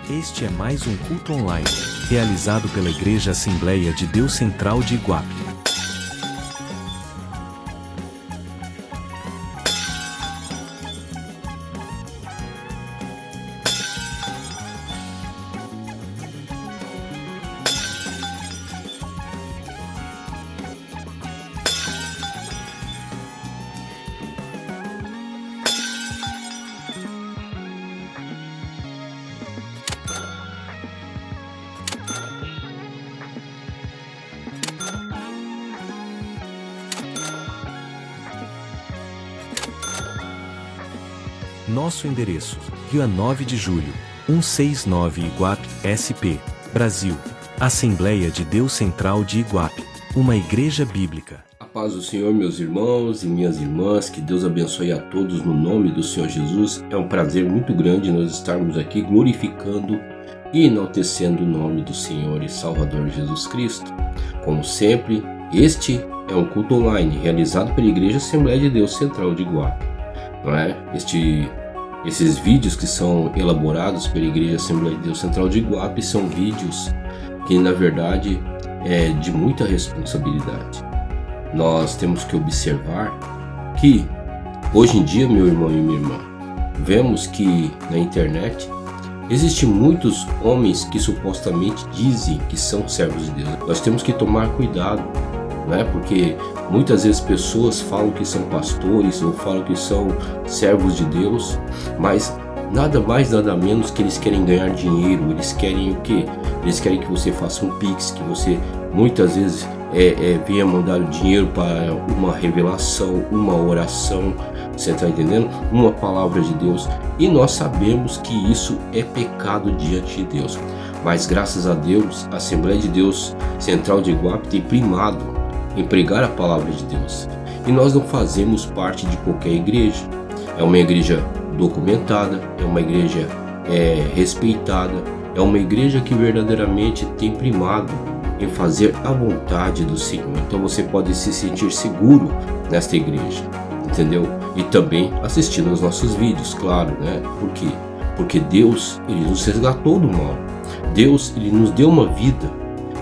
Este é mais um culto online, realizado pela Igreja Assembleia de Deus Central de Iguape. Nosso endereço: Rua 9 de Julho, 169 Iguape, SP, Brasil. Assembleia de Deus Central de Iguape, uma igreja bíblica. A paz do Senhor, meus irmãos e minhas irmãs, que Deus abençoe a todos no nome do Senhor Jesus. É um prazer muito grande nós estarmos aqui glorificando e enaltecendo o nome do Senhor e Salvador Jesus Cristo. Como sempre, este é um culto online realizado pela Igreja Assembleia de Deus Central de Iguape. Não é? Esses vídeos que são elaborados pela Igreja Assembleia de Deus Central de Iguape são vídeos que, na verdade, é de muita responsabilidade. Nós temos que observar que, hoje em dia, meu irmão e minha irmã, vemos que na internet existem muitos homens que supostamente dizem que são servos de Deus. Nós temos que tomar cuidado, né? Porque muitas vezes pessoas falam que são pastores ou falam que são servos de Deus, mas nada mais, nada menos que eles querem ganhar dinheiro. Eles querem o quê? Eles querem que você faça um pix, que você muitas vezes venha mandar o dinheiro para uma revelação, uma oração, você está entendendo? Uma palavra de Deus. E nós sabemos que isso é pecado diante de Deus. Mas graças a Deus, a Assembleia de Deus Central de Iguape tem primado em pregar a palavra de Deus. E nós não fazemos parte de qualquer igreja. É uma igreja documentada, é uma igreja respeitada, é uma igreja que verdadeiramente tem primado em fazer a vontade do Senhor. Então você pode se sentir seguro nesta igreja, entendeu? E também assistindo aos nossos vídeos, claro, né? Por quê? Porque Deus, Ele nos resgatou do mal. Deus, Ele nos deu uma vida.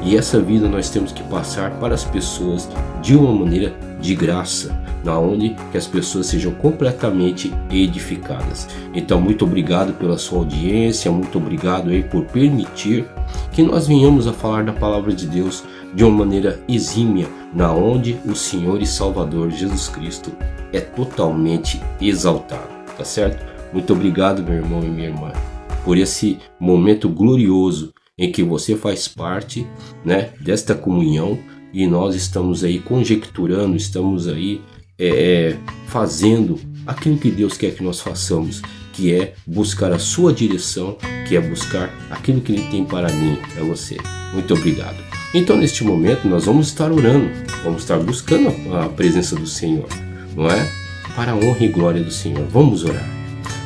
E essa vida nós temos que passar para as pessoas de uma maneira de graça, na onde que as pessoas sejam completamente edificadas. Então, muito obrigado pela sua audiência, muito obrigado aí por permitir que nós venhamos a falar da palavra de Deus de uma maneira exímia, na onde o Senhor e Salvador Jesus Cristo é totalmente exaltado, tá certo? Muito obrigado, meu irmão e minha irmã, por esse momento glorioso em que você faz parte, né, desta comunhão, e nós estamos aí conjecturando, estamos aí fazendo aquilo que Deus quer que nós façamos, que é buscar a sua direção, que é buscar aquilo que Ele tem para mim, para você. Muito obrigado. Então, neste momento, nós vamos estar orando, vamos estar buscando a presença do Senhor, não é? Para a honra e glória do Senhor. Vamos orar.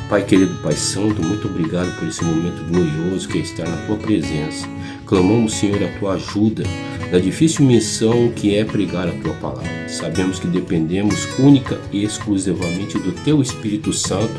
Pai querido, Pai santo, muito obrigado por esse momento glorioso que é estar na Tua presença. Clamamos, Senhor, a Tua ajuda na difícil missão que é pregar a Tua palavra. Sabemos que dependemos única e exclusivamente do Teu Espírito Santo,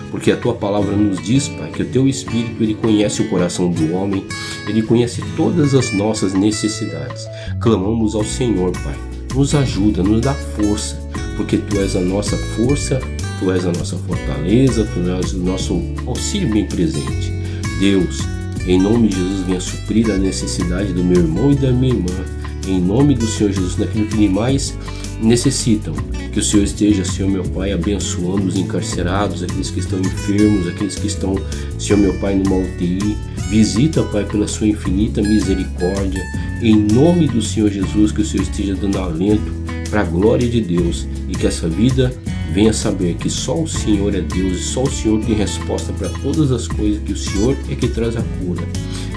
porque a Tua palavra nos diz, Pai, que o Teu Espírito, Ele conhece o coração do homem, Ele conhece todas as nossas necessidades. Clamamos ao Senhor, Pai, nos ajuda, nos dá força, porque Tu és a nossa força, Tu és a nossa fortaleza, Tu és o nosso auxílio bem presente. Deus, em nome de Jesus, venha suprir a necessidade do meu irmão e da minha irmã. Em nome do Senhor Jesus, naquilo que eles mais necessitam. Que o Senhor esteja, Senhor meu Pai, abençoando os encarcerados, aqueles que estão enfermos, aqueles que estão, Senhor meu Pai, numa UTI. Visita, Pai, pela sua infinita misericórdia. Em nome do Senhor Jesus, que o Senhor esteja dando alento para a glória de Deus, e que essa vida venha saber que só o Senhor é Deus, e só o Senhor tem resposta para todas as coisas, que o Senhor é que traz a cura.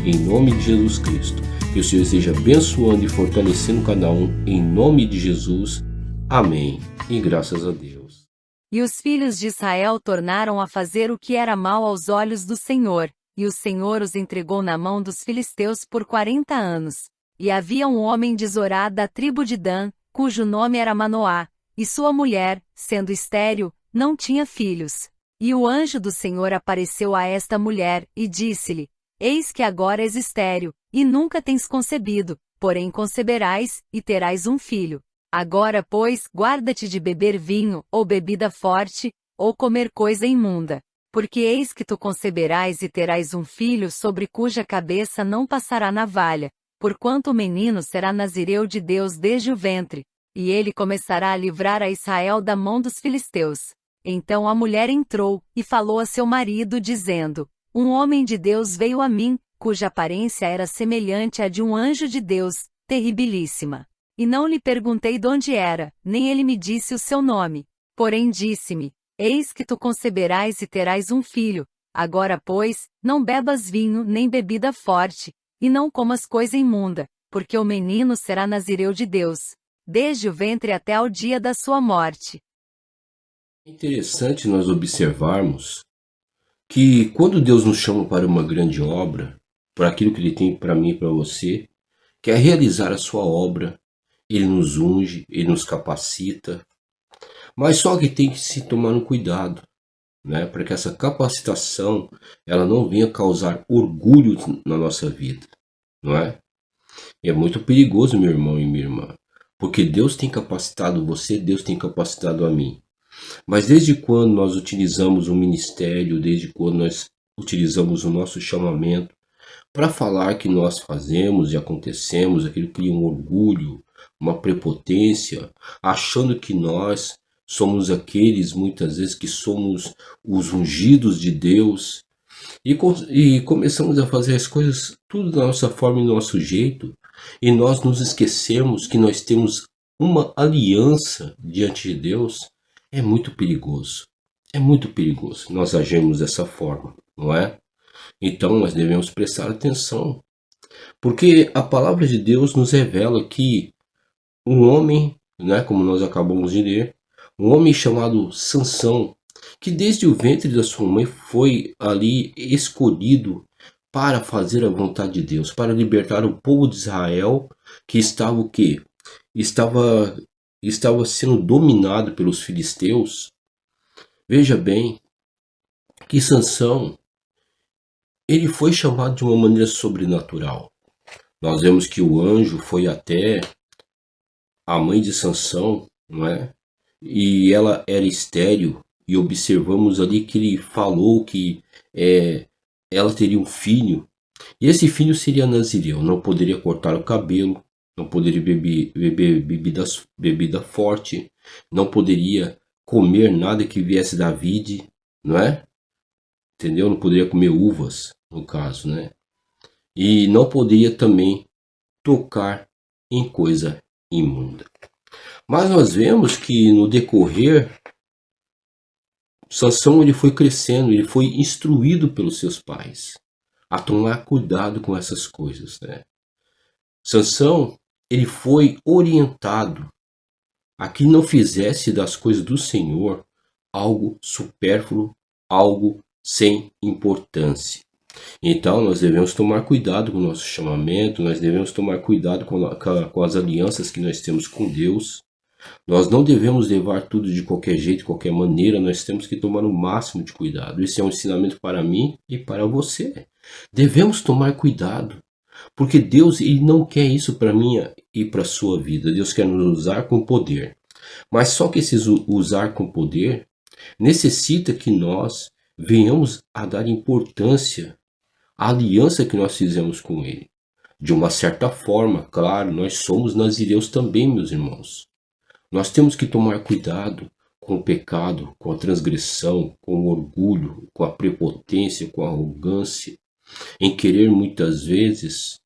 Em nome de Jesus Cristo, que o Senhor esteja abençoando e fortalecendo cada um, em nome de Jesus. Amém. E graças a Deus. E os filhos de Israel tornaram a fazer o que era mal aos olhos do Senhor, e o Senhor os entregou na mão dos filisteus por 40 anos. E havia um homem de Zorá da tribo de Dan, cujo nome era Manoá, e sua mulher, sendo estéril, não tinha filhos. E o anjo do Senhor apareceu a esta mulher, e disse-lhe: Eis que agora és estéril, e nunca tens concebido, porém conceberás, e terás um filho. Agora, pois, guarda-te de beber vinho, ou bebida forte, ou comer coisa imunda. Porque eis que tu conceberás e terás um filho sobre cuja cabeça não passará navalha, porquanto o menino será nazireu de Deus desde o ventre, e ele começará a livrar a Israel da mão dos filisteus. Então a mulher entrou, e falou a seu marido, dizendo: Um homem de Deus veio a mim, cuja aparência era semelhante à de um anjo de Deus, terribilíssima. E não lhe perguntei de onde era, nem ele me disse o seu nome. Porém disse-me: Eis que tu conceberás e terás um filho. Agora, pois, não bebas vinho nem bebida forte, e não comas coisa imunda, porque o menino será nazireu de Deus, desde o ventre até ao dia da sua morte. É interessante nós observarmos que quando Deus nos chama para uma grande obra, para aquilo que Ele tem para mim e para você, que é realizar a sua obra, Ele nos unge, Ele nos capacita, mas só que tem que se tomar um cuidado, né, para que essa capacitação ela não venha causar orgulho na nossa vida, não é? E é muito perigoso, meu irmão e minha irmã, porque Deus tem capacitado você, Deus tem capacitado a mim. Mas desde quando nós utilizamos o ministério, desde quando nós utilizamos o nosso chamamento para falar que nós fazemos e acontecemos, aquilo cria um orgulho, uma prepotência, achando que nós somos aqueles, muitas vezes, que somos os ungidos de Deus, e começamos a fazer as coisas tudo da nossa forma e do nosso jeito, e nós nos esquecemos que nós temos uma aliança diante de Deus. É muito perigoso. É muito perigoso nós agirmos dessa forma, não é? Então nós devemos prestar atenção, porque a palavra de Deus nos revela que um homem, né, como nós acabamos de ler, um homem chamado Sansão, que desde o ventre da sua mãe foi ali escolhido para fazer a vontade de Deus, para libertar o povo de Israel, que estava o quê? Estava sendo dominado pelos filisteus. Veja bem que Sansão, ele foi chamado de uma maneira sobrenatural. Nós vemos que o anjo foi até a mãe de Sansão, não é? E ela era estéril, e observamos ali que ele falou que ela teria um filho, e esse filho seria nazireu, não poderia cortar o cabelo, não poderia beber bebida forte, não poderia comer nada que viesse da vide, não é? Entendeu? Não poderia comer uvas, no caso, né? E não poderia também tocar em coisa imunda. Mas nós vemos que no decorrer, Sansão ele foi crescendo, ele foi instruído pelos seus pais a tomar cuidado com essas coisas, né? Sansão, ele foi orientado a que não fizesse das coisas do Senhor algo supérfluo, algo sem importância. Então nós devemos tomar cuidado com o nosso chamamento, nós devemos tomar cuidado com as alianças que nós temos com Deus. Nós não devemos levar tudo de qualquer jeito, de qualquer maneira, nós temos que tomar o máximo de cuidado. Esse é um ensinamento para mim e para você. Devemos tomar cuidado, porque Deus ele não quer isso para mim e para a sua vida. Deus quer nos usar com poder. Mas só que esse usar com poder necessita que nós venhamos a dar importância à aliança que nós fizemos com Ele. De uma certa forma, claro, nós somos nazireus também, meus irmãos. Nós temos que tomar cuidado com o pecado, com a transgressão, com o orgulho, com a prepotência, com a arrogância, em querer muitas vezes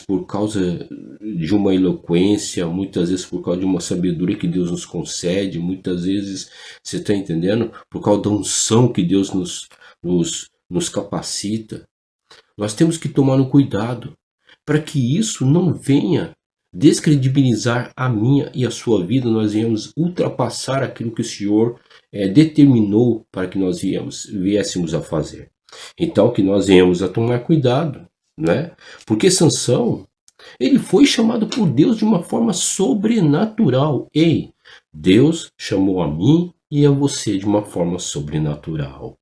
por causa de uma eloquência, muitas vezes por causa de uma sabedoria que Deus nos concede, muitas vezes, você está entendendo? Por causa da unção que Deus nos capacita. Nós temos que tomar um cuidado para que isso não venha descredibilizar a minha e a sua vida, nós viemos ultrapassar aquilo que o Senhor determinou para que nós viéssemos a fazer. Então que nós venhamos a tomar cuidado, né? Porque Sansão, ele foi chamado por Deus de uma forma sobrenatural. Ei, Deus chamou a mim e a você de uma forma sobrenatural.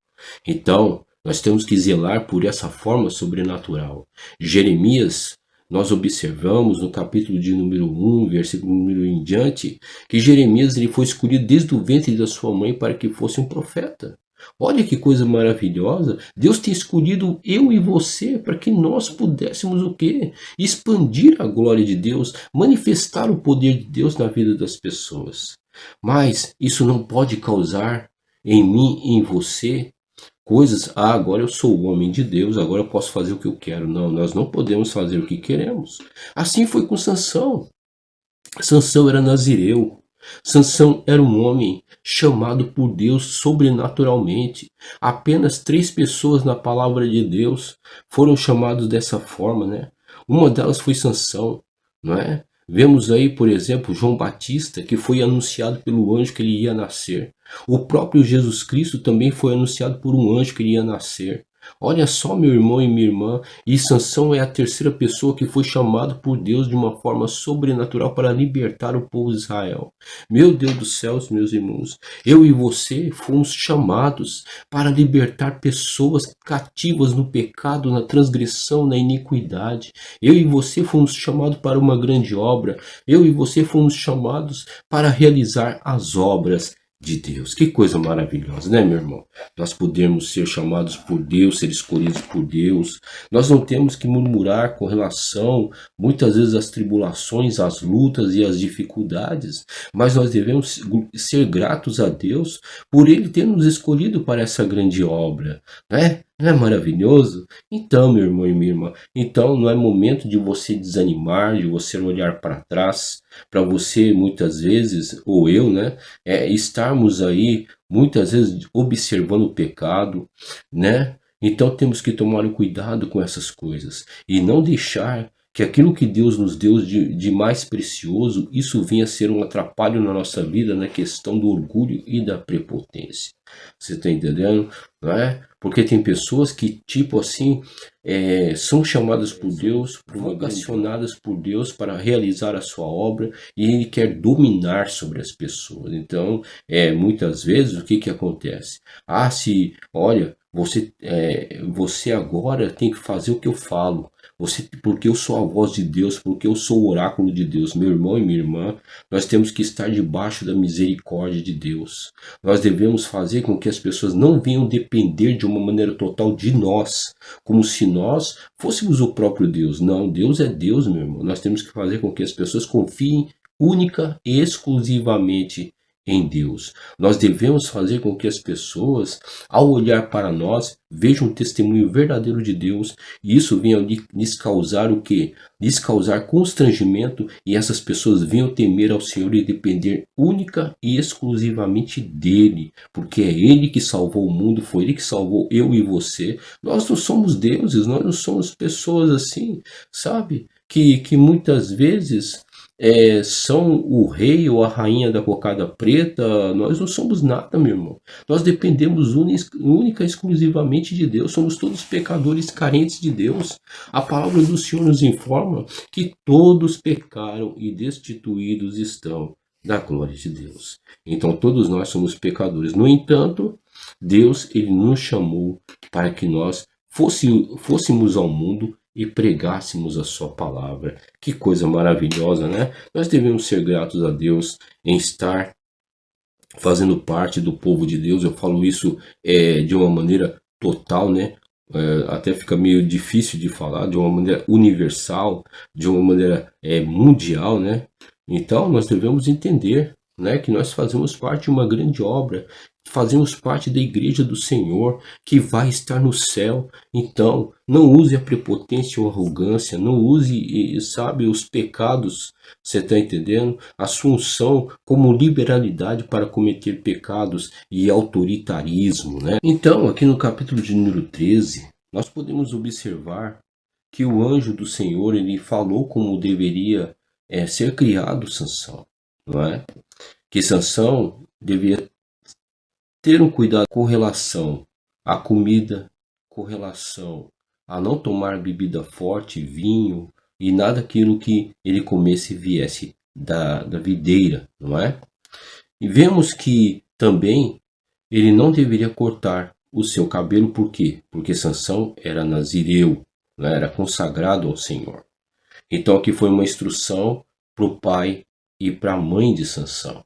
Então, Nós temos que zelar por essa forma sobrenatural. Jeremias, nós observamos no capítulo de número 1, versículo número 1 em diante, que Jeremias ele foi escolhido desde o ventre da sua mãe para que fosse um profeta. Olha que coisa maravilhosa. Deus tem escolhido eu e você para que nós pudéssemos o quê? Expandir a glória de Deus, manifestar o poder de Deus na vida das pessoas. Mas isso não pode causar em mim e em você coisas, agora eu sou o homem de Deus, agora eu posso fazer o que eu quero. Não, nós não podemos fazer o que queremos. Assim foi com Sansão. Sansão era nazireu. Sansão era um homem chamado por Deus sobrenaturalmente. Apenas 3 pessoas na palavra de Deus foram chamados dessa forma, né? Uma delas foi Sansão, não é? Vemos aí, por exemplo, João Batista, que foi anunciado pelo anjo que ele ia nascer. O próprio Jesus Cristo também foi anunciado por um anjo que ele ia nascer. Olha só, meu irmão e minha irmã, e Sansão é a terceira pessoa que foi chamado por Deus de uma forma sobrenatural para libertar o povo de Israel. Meu Deus do céu, meus irmãos, eu e você fomos chamados para libertar pessoas cativas no pecado, na transgressão, na iniquidade. Eu e você fomos chamados para uma grande obra. Eu e você fomos chamados para realizar as obras de Deus. Que coisa maravilhosa, né, meu irmão? Nós podemos ser chamados por Deus, ser escolhidos por Deus. Nós não temos que murmurar com relação, muitas vezes, às tribulações, às lutas e às dificuldades, mas nós devemos ser gratos a Deus por Ele ter nos escolhido para essa grande obra, né? Não é maravilhoso? Então, meu irmão e minha irmã, então não é momento de você desanimar, de você olhar para trás, para você muitas vezes, ou eu, né, estarmos aí muitas vezes observando o pecado, né? Então temos que tomar um cuidado com essas coisas e não deixar que aquilo que Deus nos deu de mais precioso, isso venha a ser um atrapalho na nossa vida na questão do orgulho e da prepotência. Você está entendendo? Não é? Porque tem pessoas que, tipo assim, são chamadas por Deus, vocacionadas por Deus para realizar a sua obra e Ele quer dominar sobre as pessoas. Então, muitas vezes, o que acontece? Olha, você agora tem que fazer o que eu falo. Porque eu sou a voz de Deus, porque eu sou o oráculo de Deus. Meu irmão e minha irmã, nós temos que estar debaixo da misericórdia de Deus. Nós devemos fazer com que as pessoas não venham depender de uma maneira total de nós, como se nós fôssemos o próprio Deus. Não, Deus é Deus, meu irmão. Nós temos que fazer com que as pessoas confiem única e exclusivamente em Deus. Nós devemos fazer com que as pessoas, ao olhar para nós, vejam um testemunho verdadeiro de Deus, e isso venha lhes causar o quê? Lhes causar constrangimento, e essas pessoas venham temer ao Senhor e depender única e exclusivamente dEle, porque é Ele que salvou o mundo, foi Ele que salvou eu e você. Nós não somos deuses, nós não somos pessoas assim, sabe? Que muitas vezes são o rei ou a rainha da cocada preta. Nós não somos nada, meu irmão. Nós dependemos única e exclusivamente de Deus. Somos todos pecadores carentes de Deus. A palavra do Senhor nos informa que todos pecaram e destituídos estão da glória de Deus. Então todos nós somos pecadores. No entanto, Deus ele nos chamou para que nós fôssemos ao mundo e pregássemos a sua palavra. Que coisa maravilhosa, né? Nós devemos ser gratos a Deus em estar fazendo parte do povo de Deus. Eu falo isso de uma maneira total, né? Até fica meio difícil de falar, de uma maneira universal, de uma maneira mundial, né? Então nós devemos entender, né, que nós fazemos parte de uma grande obra, fazemos parte da igreja do Senhor, que vai estar no céu. Então, não use a prepotência ou arrogância, não use, sabe, os pecados, você está entendendo? A sua unção como liberalidade para cometer pecados e autoritarismo, né? Então, aqui no capítulo de número 13, nós podemos observar que o anjo do Senhor, ele falou como deveria ser criado Sansão, não é? Que Sansão devia ter um cuidado com relação à comida, com relação a não tomar bebida forte, vinho, e nada aquilo que ele comesse viesse da videira, não é? E vemos que também ele não deveria cortar o seu cabelo. Por quê? Porque Sansão era nazireu, né? Era consagrado ao Senhor. Então aqui foi uma instrução para o pai e para a mãe de Sansão.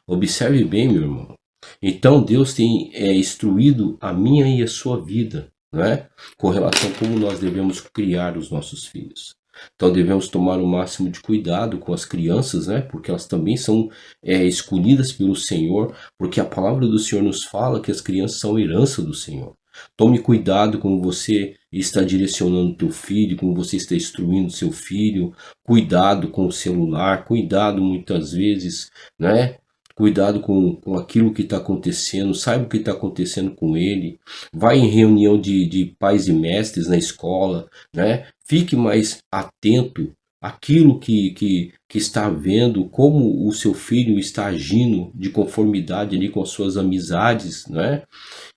Observe bem, meu irmão. Então Deus tem instruído a minha e a sua vida, né? Com relação a como nós devemos criar os nossos filhos. Então devemos tomar o máximo de cuidado com as crianças, né? Porque elas também são escolhidas pelo Senhor, porque a palavra do Senhor nos fala que as crianças são herança do Senhor. Tome cuidado como você está direcionando teu filho, como você está instruindo seu filho. Cuidado com o celular, cuidado muitas vezes, né? Cuidado com aquilo que está acontecendo, saiba o que está acontecendo com ele. Vai em reunião de pais e mestres na escola, né? Fique mais atento àquilo que está vendo, como o seu filho está agindo de conformidade ali com as suas amizades, né?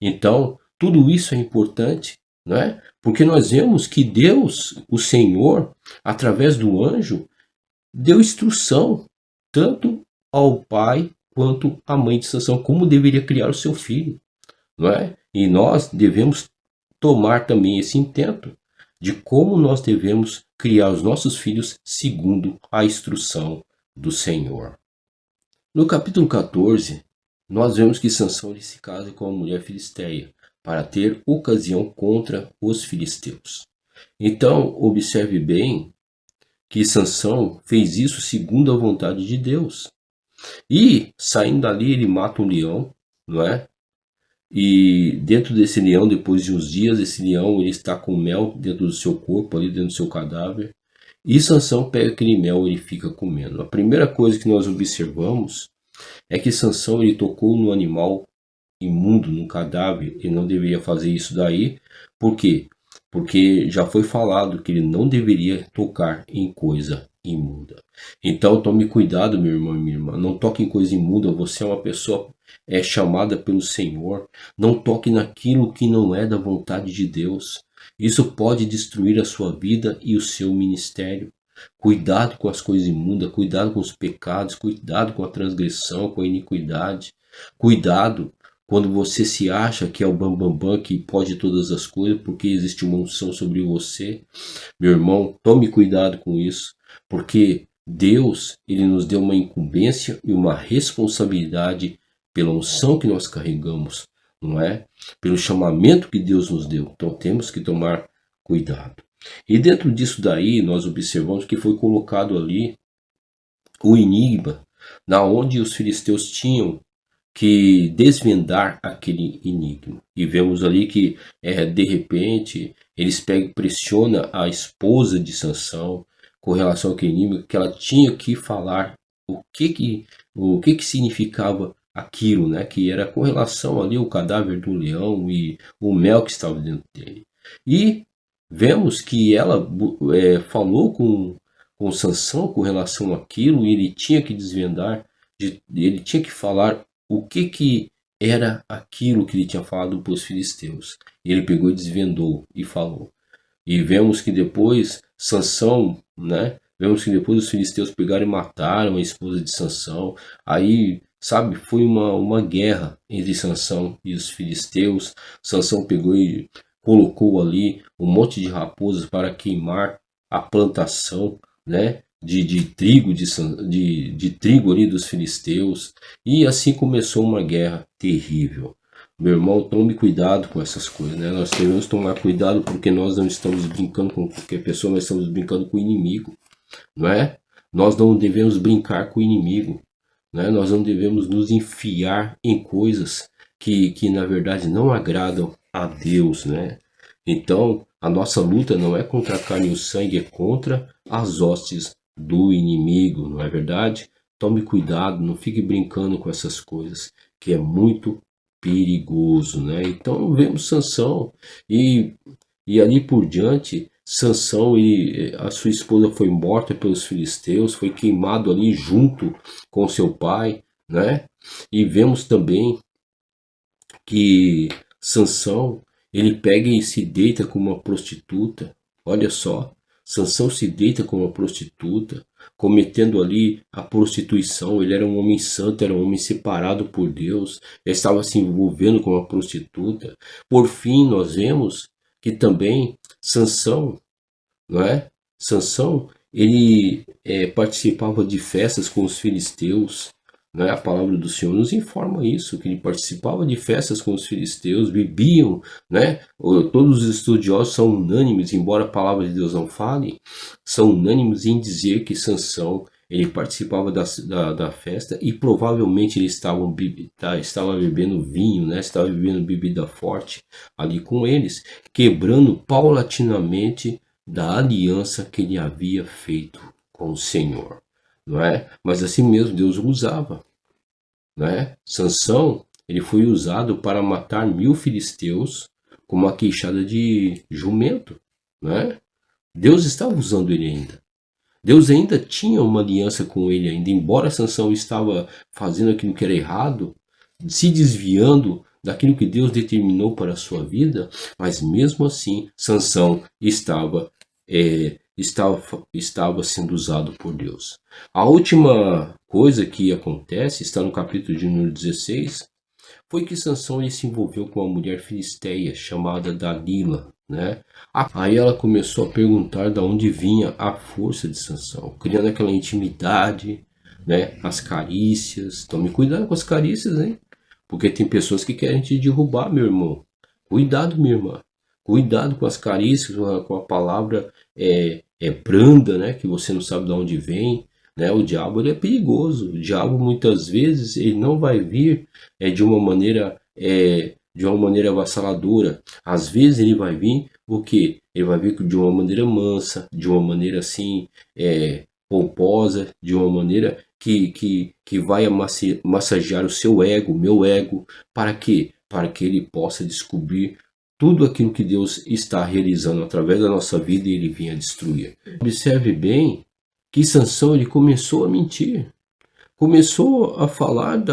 Então, tudo isso é importante, né? Porque nós vemos que Deus, o Senhor, através do anjo, deu instrução tanto ao pai quanto à mãe de Sansão, como deveria criar o seu filho, não é? E nós devemos tomar também esse intento de como nós devemos criar os nossos filhos segundo a instrução do Senhor. No capítulo 14, nós vemos que Sansão ele se casa com uma mulher filisteia para ter ocasião contra os filisteus. Então, observe bem que Sansão fez isso segundo a vontade de Deus. E, saindo dali, ele mata um leão, não é? E dentro desse leão, depois de uns dias, esse leão ele está com mel dentro do seu corpo, ali dentro do seu cadáver. E Sansão pega aquele mel e ele fica comendo. A primeira coisa que nós observamos é que Sansão ele tocou no animal imundo, no cadáver. Ele não deveria fazer isso daí. Por quê? Porque já foi falado que ele não deveria tocar em coisa imunda. Então tome cuidado, meu irmão e minha irmã. Não toque em coisa imunda. Você é uma pessoa chamada pelo Senhor. Não toque naquilo que não é da vontade de Deus. Isso pode destruir a sua vida e o seu ministério. Cuidado com as coisas imundas, cuidado com os pecados, cuidado com a transgressão, com a iniquidade. Cuidado quando você se acha que é o bambambam, que pode todas as coisas, porque existe uma unção sobre você. Meu irmão, tome cuidado com isso, porque Deus ele nos deu uma incumbência e uma responsabilidade pela unção que nós carregamos, não é? Pelo chamamento que Deus nos deu. Então temos que tomar cuidado. E dentro disso daí, nós observamos que foi colocado ali o enigma, na onde os filisteus tinham que desvendar aquele enigma. E vemos ali que, de repente, eles pressionam a esposa de Sansão com relação àquele enigma, que ela tinha que falar o que significava aquilo, né? Que era com relação ali ao cadáver do leão e o mel que estava dentro dele. E vemos que ela falou com Sansão com relação àquilo, e ele tinha que desvendar, ele tinha que falar o que era aquilo que ele tinha falado para os filisteus. E ele pegou e desvendou e falou. E vemos que depois Sansão, né? Vemos que depois os filisteus pegaram e mataram a esposa de Sansão. Aí, sabe, foi uma guerra entre Sansão e os filisteus. Sansão pegou e colocou ali um monte de raposas para queimar a plantação, né? De trigo, de trigo ali dos filisteus, e assim começou uma guerra terrível. Meu irmão, tome cuidado com essas coisas, né? Nós devemos tomar cuidado, porque nós não estamos brincando com qualquer pessoa, nós estamos brincando com o inimigo, não é? Nós não devemos brincar com o inimigo, né? Nós não devemos nos enfiar em coisas que na verdade não agradam a Deus, né? Então, a nossa luta não é contra a carne e o sangue, é contra as hostes do inimigo, não é verdade? Tome cuidado, não fique brincando com essas coisas, que é muito perigoso, né? Então vemos Sansão e ali por diante, Sansão e a sua esposa foi morta pelos filisteus, foi queimado ali junto com seu pai, né? E vemos também que Sansão ele pega e se deita com uma prostituta. Olha só, Sansão se deita com uma prostituta. cometendo ali a prostituição. Ele era um homem santo, era um homem separado por Deus, ele estava se envolvendo com uma prostituta. Por fim, nós vemos que também Sansão, não é? Sansão, ele participava de festas com os filisteus, né? A palavra do Senhor nos informa isso, que ele participava de festas com os filisteus, bebiam, né? Todos os estudiosos são unânimes, embora a palavra de Deus não fale, são unânimes em dizer que Sansão, ele participava da festa e provavelmente ele estava bebendo vinho, né? Estava bebendo bebida forte ali com eles, quebrando paulatinamente da aliança que ele havia feito com o Senhor, não é? Mas assim mesmo Deus o usava, não é? Sansão, ele foi usado para matar 1000 filisteus com uma queixada de jumento, não é? Deus estava usando ele ainda. Deus ainda tinha uma aliança com ele ainda, embora Sansão estava fazendo aquilo que era errado, se desviando daquilo que Deus determinou para a sua vida, mas mesmo assim Sansão estava sendo usado por Deus. A última coisa que acontece, está no capítulo de número 16, foi que Sansão ele se envolveu com uma mulher filisteia chamada Dalila, né? Aí ela começou a perguntar de onde vinha a força de Sansão, criando aquela intimidade, né? As carícias. Tome cuidado com as carícias, hein? Porque tem pessoas que querem te derrubar, meu irmão. Cuidado, minha irmã. Cuidado com as carícias, com a palavra branda, né? Que você não sabe de onde vem, né? O diabo ele é perigoso. O diabo muitas vezes ele não vai vir de uma maneira avassaladora. Às vezes ele vai vir o quê? Ele vai vir de uma maneira mansa, de uma maneira assim pomposa, de uma maneira que vai massagear o seu ego, o meu ego, para quê? Para que ele possa descobrir tudo aquilo que Deus está realizando através da nossa vida e ele vinha destruir. Observe bem que Sansão ele começou a mentir. Começou a falar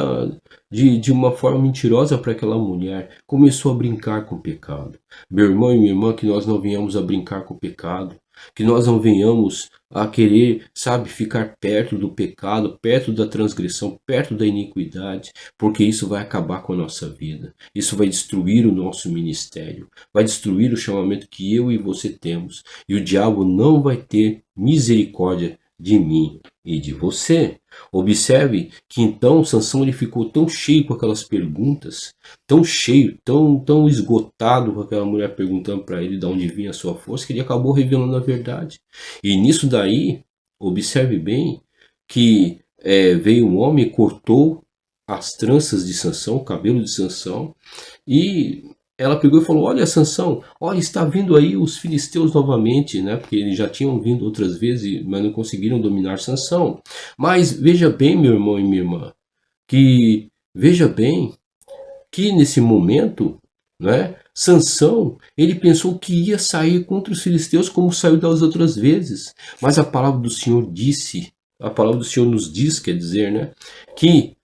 de uma forma mentirosa para aquela mulher. Começou a brincar com o pecado. Meu irmão e minha irmã, que nós não venhamos a brincar com o pecado. Que nós não venhamos a querer, ficar perto do pecado, perto da transgressão, perto da iniquidade, porque isso vai acabar com a nossa vida. Isso vai destruir o nosso ministério, vai destruir o chamamento que eu e você temos. E o diabo não vai ter misericórdia de mim e de você. Observe que então Sansão ele ficou tão cheio com aquelas perguntas, tão cheio, tão esgotado com aquela mulher perguntando para ele de onde vinha a sua força, que ele acabou revelando a verdade. E nisso daí, observe bem que veio um homem e cortou as tranças de Sansão, o cabelo de Sansão, e ela pegou e falou: olha, Sansão, olha, está vindo aí os filisteus novamente, né? Porque eles já tinham vindo outras vezes, mas não conseguiram dominar Sansão. Mas veja bem, meu irmão e minha irmã, veja bem que nesse momento, né, Sansão, ele pensou que ia sair contra os filisteus como saiu das outras vezes. Mas a palavra do Senhor nos diz, quer dizer, né, que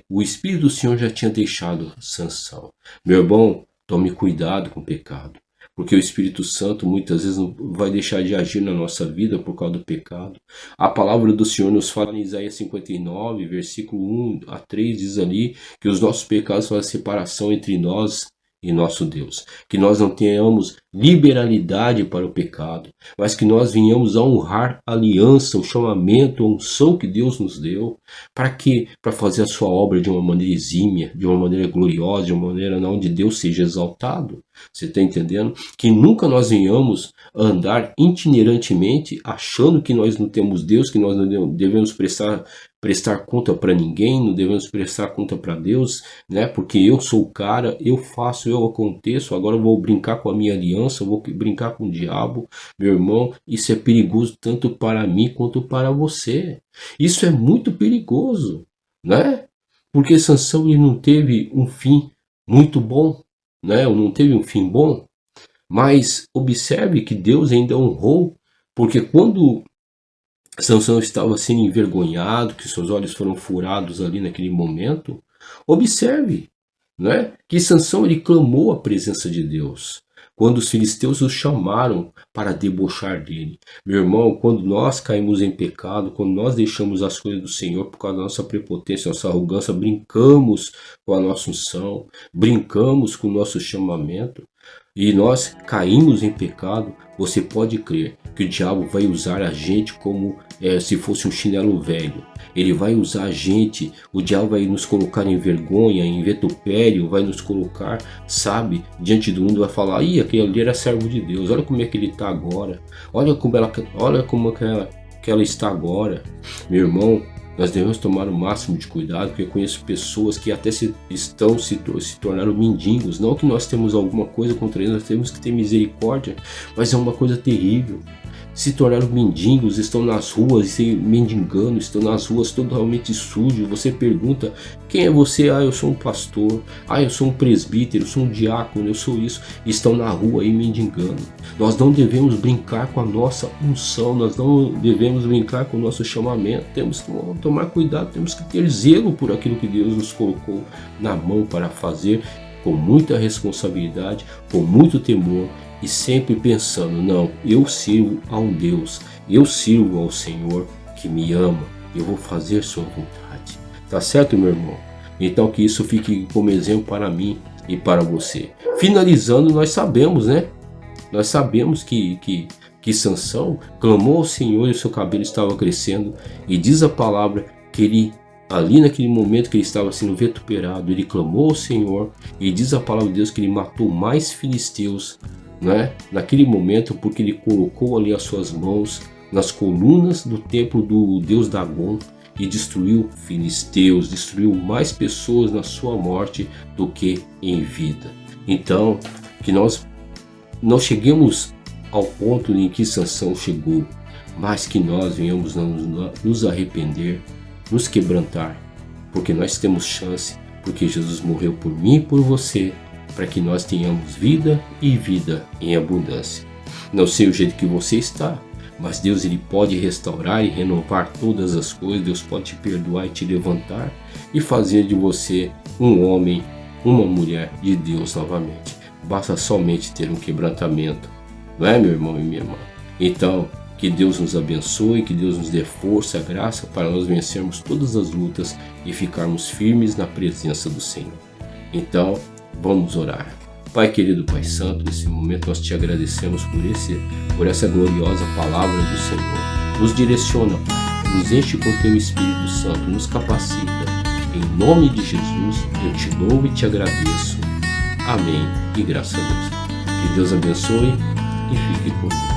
o Espírito do Senhor já tinha deixado Sansão. Meu irmão, tome cuidado com o pecado, porque o Espírito Santo muitas vezes não vai deixar de agir na nossa vida por causa do pecado. A palavra do Senhor nos fala em Isaías 59, versículo 1 a 3, diz ali que os nossos pecados fazem separação entre nós e nosso Deus. Que nós não tenhamos liberalidade para o pecado, mas que nós venhamos a honrar a aliança, o chamamento, a unção que Deus nos deu. Para quê? Para fazer a sua obra de uma maneira exímia, de uma maneira gloriosa, de uma maneira onde Deus seja exaltado. Você está entendendo? Que nunca nós venhamos a andar itinerantemente achando que nós não temos Deus, que nós não devemos prestar conta para ninguém, não devemos prestar conta para Deus, né? Porque eu sou o cara, eu faço, eu aconteço, agora eu vou brincar com a minha aliança, eu vou brincar com o diabo. Meu irmão, isso é perigoso tanto para mim quanto para você. Isso é muito perigoso, né? Porque Sansão ele não teve um fim muito bom, né? Não teve um fim bom, mas observe que Deus ainda honrou, porque quando Sansão estava sendo envergonhado, que seus olhos foram furados ali naquele momento, observe não é? Que Sansão, ele clamou a presença de Deus quando os filisteus o chamaram para debochar dele. Meu irmão, quando nós caímos em pecado, quando nós deixamos as coisas do Senhor por causa da nossa prepotência, nossa arrogância, brincamos com a nossa unção, brincamos com o nosso chamamento, e nós caímos em pecado, você pode crer que o diabo vai usar a gente como se fosse um chinelo velho. Ele vai usar a gente, o diabo vai nos colocar em vergonha, em vitupério, vai nos colocar, sabe, diante do mundo, vai falar: ih, aquele ali era servo de Deus, olha como é que ele está agora, olha como que ela está agora. Meu irmão, nós devemos tomar o máximo de cuidado, porque eu conheço pessoas que até se tornaram mendigos. Não que nós temos alguma coisa contra eles, nós temos que ter misericórdia, mas é uma coisa terrível. Se tornaram mendigos, estão nas ruas mendigando, estão nas ruas totalmente sujos. Você pergunta: quem é você? Ah, eu sou um pastor, ah, eu sou um presbítero, eu sou um diácono, eu sou isso. E estão na rua aí mendigando. Nós não devemos brincar com a nossa unção, nós não devemos brincar com o nosso chamamento. Temos que tomar cuidado, temos que ter zelo por aquilo que Deus nos colocou na mão para fazer, com muita responsabilidade, com muito temor, e sempre pensando: não, eu sirvo a um Deus, eu sirvo ao Senhor que me ama, eu vou fazer sua vontade. Tá certo, meu irmão? Então que isso fique como exemplo para mim e para você. Finalizando, nós sabemos, né? Nós sabemos que Sansão clamou ao Senhor e o seu cabelo estava crescendo, e diz a palavra que ele, ali naquele momento que ele estava sendo vituperado, ele clamou ao Senhor, e diz a palavra de Deus que ele matou mais filisteus, né, naquele momento, porque ele colocou ali as suas mãos nas colunas do templo do deus Dagon e destruiu filisteus, destruiu mais pessoas na sua morte do que em vida. Então, que nós não cheguemos ao ponto em que Sansão chegou, mas que nós venhamos nos arrepender, nos quebrantar, porque nós temos chance, porque Jesus morreu por mim e por você, para que nós tenhamos vida e vida em abundância. Não sei o jeito que você está, mas Deus, ele pode restaurar e renovar todas as coisas. Deus pode te perdoar e te levantar e fazer de você um homem, uma mulher de Deus novamente. Basta somente ter um quebrantamento, não é, meu irmão e minha irmã? Então, que Deus nos abençoe, que Deus nos dê força, graça para nós vencermos todas as lutas e ficarmos firmes na presença do Senhor. Então, vamos orar. Pai querido, Pai santo, nesse momento nós te agradecemos por essa gloriosa palavra do Senhor. Nos direciona, Pai, nos enche com teu Espírito Santo, nos capacita. Em nome de Jesus, eu te louvo e te agradeço. Amém e graças a Deus. Que Deus abençoe e fique com Deus.